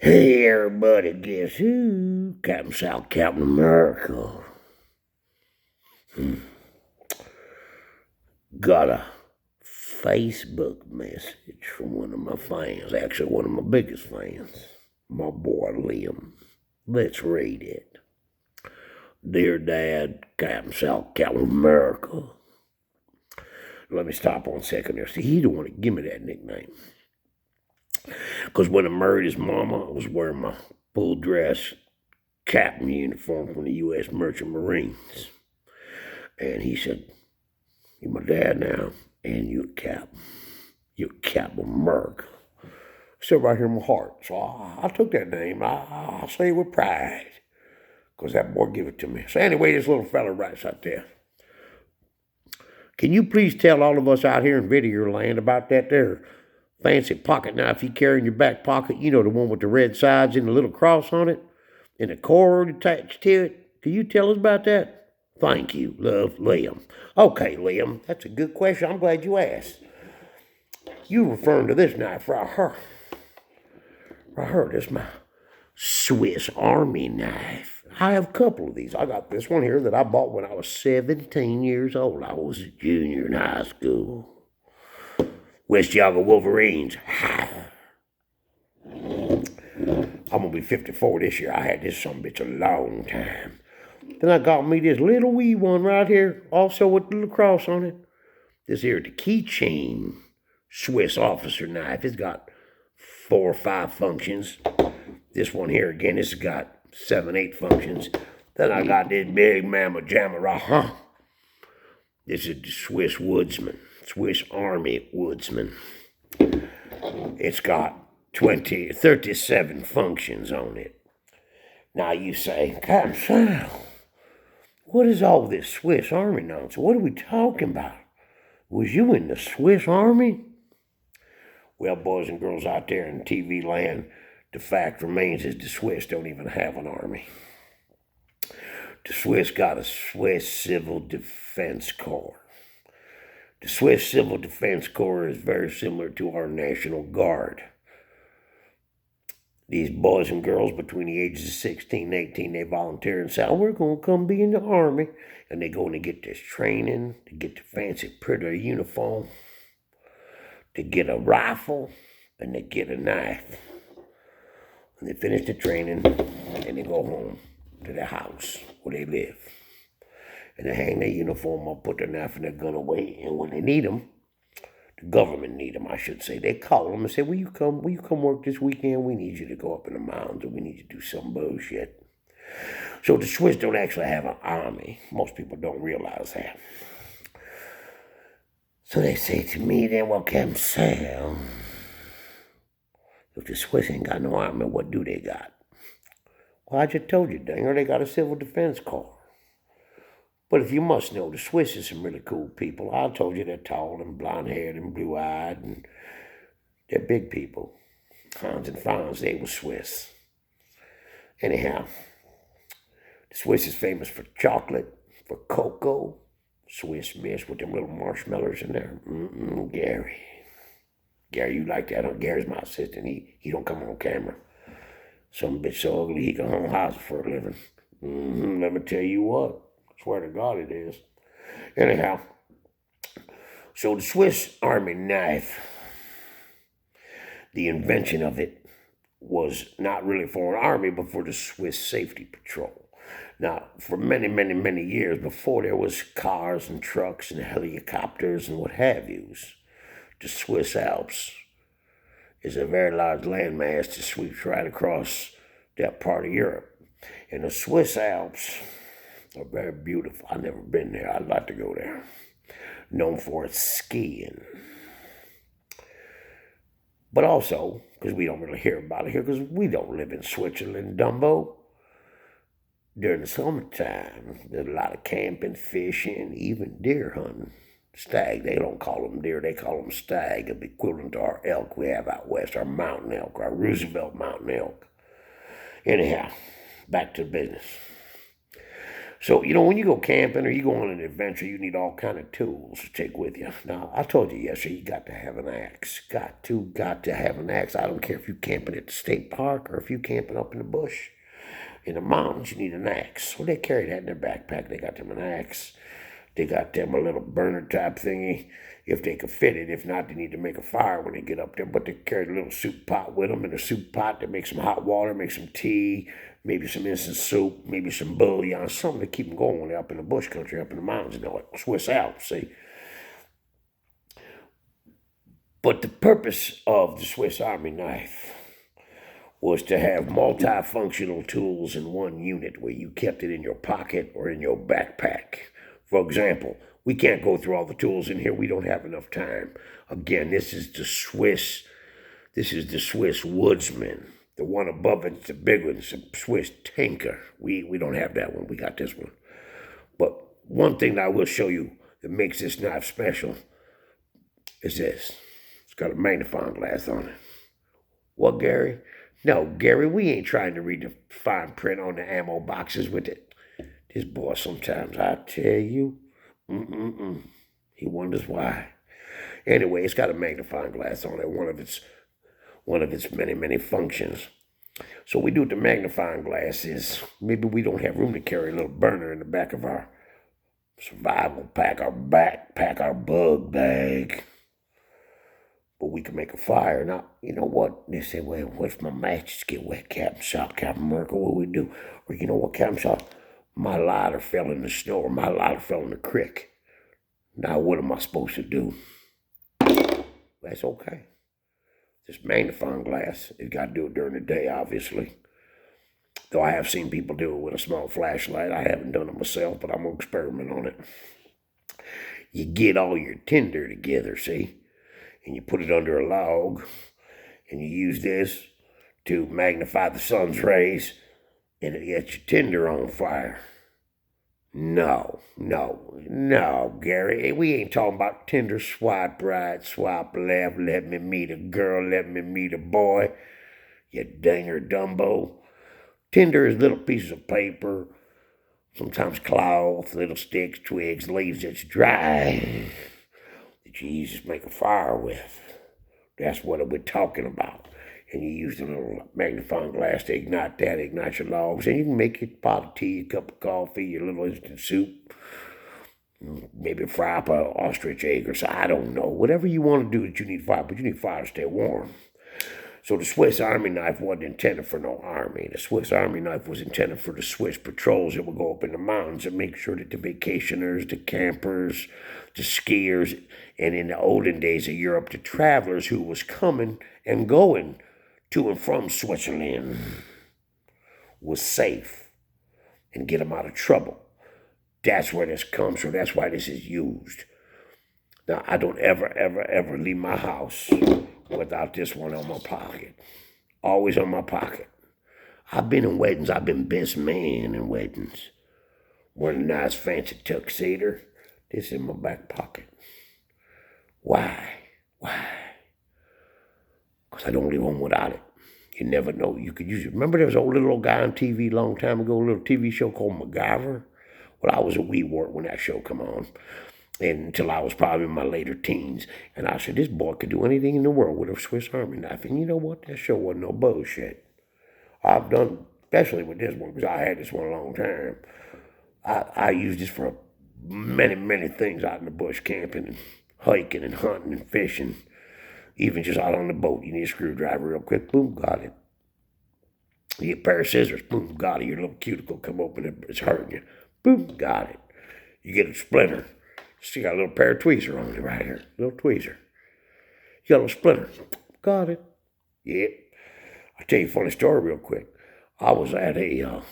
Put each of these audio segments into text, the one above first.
Hey everybody, guess who? Captain South, Captain America. Got a Facebook message from one of my fans, actually one of my biggest fans, my boy Liam. Let's read it. Dear Dad, Captain South, Captain America. Let me stop on a second there. See, he don't want to give me that nickname. Because when I married his mama, I was wearing my full dress captain uniform from the U.S. Merchant Marines. And he said, "You're my dad now, and you're Captain. You're Captain America." Still right here in my heart. So I took that name. I say it with pride. Because that boy gave it to me. So anyway, this little fella writes out there. Can you please tell all of us out here in Video Land about that there fancy pocket knife you carry in your back pocket? You know, the one with the red sides and the little cross on it and a cord attached to it. Can you tell us about that? Thank you, love, Liam. Okay, Liam, that's a good question. I'm glad you asked. You referring to this knife right here. Right here, this is my Swiss Army knife. I have a couple of these. I got this one here that I bought when I was 17 years old. I was a junior in high school. West Yaga Wolverines. I'm going to be 54 this year. I had this some bitch a long time. Then I got me this little wee one right here, also with the little cross on it. This here, the keychain Swiss officer knife. It's got 4 or 5 functions. This one here, again, this has got 7, 8 functions. Then I got this big mamma jamma right. This is the Swiss Woodsman, Swiss Army Woodsman. It's got 37 functions on it. Now you say, Captain Sal, what is all this Swiss Army nonsense? What are we talking about? Was you in the Swiss Army? Well, boys and girls out there in TV land, the fact remains is the Swiss don't even have an army. The Swiss got a Swiss Civil Defense Corps. The Swiss Civil Defense Corps is very similar to our National Guard. These boys and girls between the ages of 16 and 18, they volunteer and say, we're going to come be in the Army. And they go and they get this training, to get the fancy pretty uniform, to get a rifle, and they get a knife. And they finish the training, and they go home to their house where they live. And they hang their uniform up, put their knife and their gun away, and when they need them, the government need them, I should say, they call them and say, will you come work this weekend? We need you to go up in the mountains, or we need you to do some bullshit. So the Swiss don't actually have an army. Most people don't realize that. So they say to me then, well, Captain Sam, if the Swiss ain't got no army, what do they got? Well, I just told you, Dinger, they got a civil defense corps. But if you must know, the Swiss is some really cool people. I told you they're tall and blonde-haired and blue-eyed, and they're big people. Hans and Franz, they were Swiss. Anyhow, the Swiss is famous for chocolate, for cocoa, Swiss Miss with them little marshmallows in there. Gary. Gary, you like that, huh? Gary's my assistant. He don't come on camera. Some bitch so ugly he can home house for a living. Let me tell you what. Swear to God it is. Anyhow, so the Swiss Army knife, the invention of it was not really for an army, but for the Swiss Safety Patrol. Now, for many, many, many years before there was cars and trucks and helicopters and what have yous, the Swiss Alps is a very large landmass that sweeps right across that part of Europe. And the Swiss Alps are very beautiful. I've never been there. I'd like to go there. Known for its skiing. But also, because we don't really hear about it here, because we don't live in Switzerland, Dumbo. During the summertime, there's a lot of camping, fishing, even deer hunting. Stag, they don't call them deer, they call them stag. It'd be equivalent to our elk we have out west, our mountain elk, our Roosevelt mountain elk. Anyhow, back to business. So, when you go camping or you go on an adventure, you need all kind of tools to take with you. Now, I told you yesterday, you got to have an axe. Got to have an axe. I don't care if you're camping at the state park or if you're camping up in the bush. In the mountains, you need an axe. So they carry that in their backpack. They got them an axe. They got them a little burner type thingy, if they could fit it. If not, they need to make a fire when they get up there. But they carry a little soup pot with them. In the soup pot, they make some hot water, make some tea, maybe some instant soup, maybe some bouillon, something to keep them going when they're up in the bush country, up in the mountains, like Swiss Alps, see. But the purpose of the Swiss Army knife was to have multifunctional tools in one unit where you kept it in your pocket or in your backpack. For example, we can't go through all the tools in here. We don't have enough time. Again, this is the Swiss Woodsman. The one above it's the big one. It's a Swiss Tinker. We don't have that one. We got this one. But one thing that I will show you that makes this knife special is this. It's got a magnifying glass on it. What, Gary? No, Gary, we ain't trying to read the fine print on the ammo boxes with it. This boy sometimes, I tell you, he wonders why. Anyway, it's got a magnifying glass on it, one of its many, many functions. So we do with the magnifying glass is, maybe we don't have room to carry a little burner in the back of our survival pack, our backpack, our bug bag. But we can make a fire. Now, you know what? They say, well, what if my matches get wet, Captain Shot, Captain Merkel? What do we do? Or you know what, Captain Shot? My lighter fell in the snow, or my lighter fell in the creek. Now what am I supposed to do? That's okay. This magnifying glass, you got to do it during the day, obviously. Though I have seen people do it with a small flashlight. I haven't done it myself, but I'm going to experiment on it. You get all your tinder together, see? And you put it under a log, and you use this to magnify the sun's rays, and it gets your tinder on fire. No, Gary. We ain't talking about Tinder. Swipe right, swipe left. Let me meet a girl. Let me meet a boy. You dinger Dumbo. Tinder is little pieces of paper, sometimes cloth, little sticks, twigs, leaves that's dry that you use to make a fire with. That's what we're talking about. And you use a little magnifying glass to ignite your logs. And you can make your pot of tea, a cup of coffee, your little instant soup. Maybe fry up an ostrich egg or so. I don't know. Whatever you want to do that you need fire, but you need fire to stay warm. So the Swiss Army knife wasn't intended for no army. The Swiss Army knife was intended for the Swiss patrols that would go up in the mountains and make sure that the vacationers, the campers, the skiers, and in the olden days of Europe, the travelers who was coming and going to and from Switzerland was safe and get them out of trouble. That's where this comes from. That's why this is used. Now, I don't ever leave my house without this one on my pocket. Always on my pocket. I've been in weddings. I've been best man in weddings. Wearing a nice fancy tuxedo. This in my back pocket. Why? Because I don't leave home without it. You never know. You could use it. Remember there was a little guy on TV a long time ago, a little TV show called MacGyver? Well, I was a wee wart when that show come on. And until I was probably in my later teens. And I said, this boy could do anything in the world with a Swiss Army knife. And you know what? That show wasn't no bullshit. I've done, especially with this one, because I had this one a long time. I used this for many, many things out in the bush, camping and hiking and hunting and fishing. Even just out on the boat, you need a screwdriver real quick. Boom, got it. You get a pair of scissors. Boom, got it. Your little cuticle come open, it's hurting you. Boom, got it. You get a splinter. See, got a little pair of tweezers on it right here. Little tweezer. You got a little splinter. Got it. Yep. I'll tell you a funny story real quick. I was at a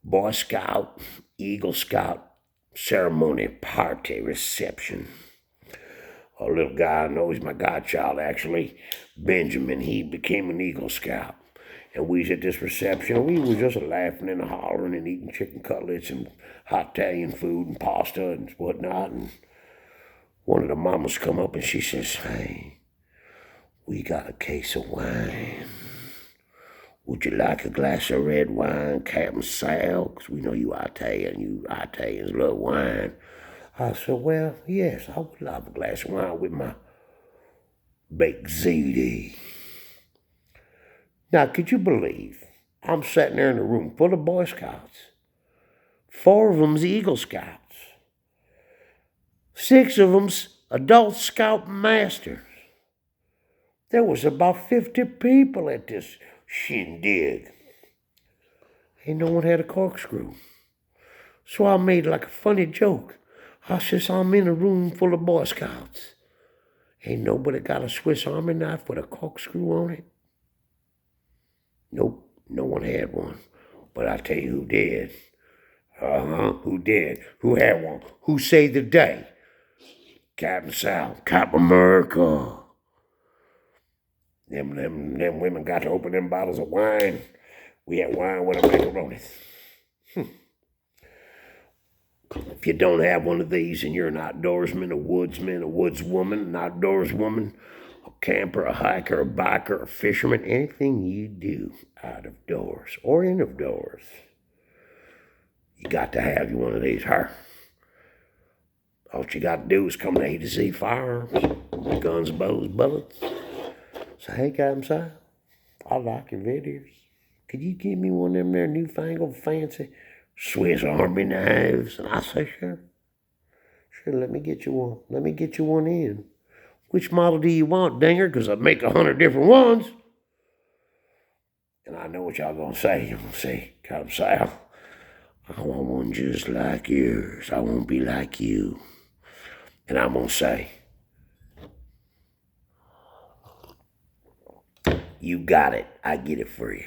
Boy Scout, Eagle Scout ceremony party reception. A little guy I know, he's my godchild actually, Benjamin, he became an Eagle Scout. And we was at this reception, we was just laughing and hollering and eating chicken cutlets and hot Italian food and pasta and whatnot. And one of the mamas come up and she says, hey, we got a case of wine. Would you like a glass of red wine, Captain Sal? Because we know you Italian. You Italians love wine. I said, well, yes, I would love a glass of wine with my baked ziti. Now, could you believe I'm sitting there in a room full of Boy Scouts? 4 of them's Eagle Scouts. 6 of them's adult Scout Masters. There was about 50 people at this shindig. Ain't no one had a corkscrew. So I made like a funny joke. I says, I'm in a room full of Boy Scouts. Ain't nobody got a Swiss Army knife with a corkscrew on it? Nope, no one had one. But I tell you who did. Who did? Who had one? Who saved the day? Captain Sal, Captain America. Them women got to open them bottles of wine. We had wine with a macaroni. If you don't have one of these and you're an outdoorsman, a woodsman, a woodswoman, an outdoorswoman, a camper, a hiker, a biker, a fisherman, anything you do out of doors or in of doors, you got to have you one of these, huh? All you got to do is come to A to Z Firearms, guns, bows, bullets. Say, hey, Captain Sal, I like your videos. Could you give me one of them there newfangled fancy Swiss Army knives? And I say, sure. Sure, let me get you one. Let me get you one in. Which model do you want, Dinger? Because I make 100 different ones. And I know what y'all gonna say. You're gonna say, Captain Sal, I want one just like yours. I won't be like you. And I'm gonna say, you got it. I get it for you.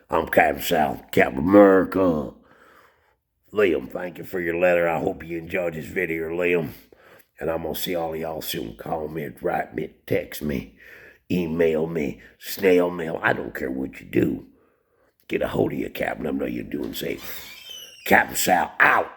I'm Captain Sal, Captain America. Liam, thank you for your letter. I hope you enjoyed this video, Liam. And I'm going to see all of y'all soon. Call me, write me, text me, email me, snail mail. I don't care what you do. Get a hold of your captain. I know you're doing safe. Captain Sal, out.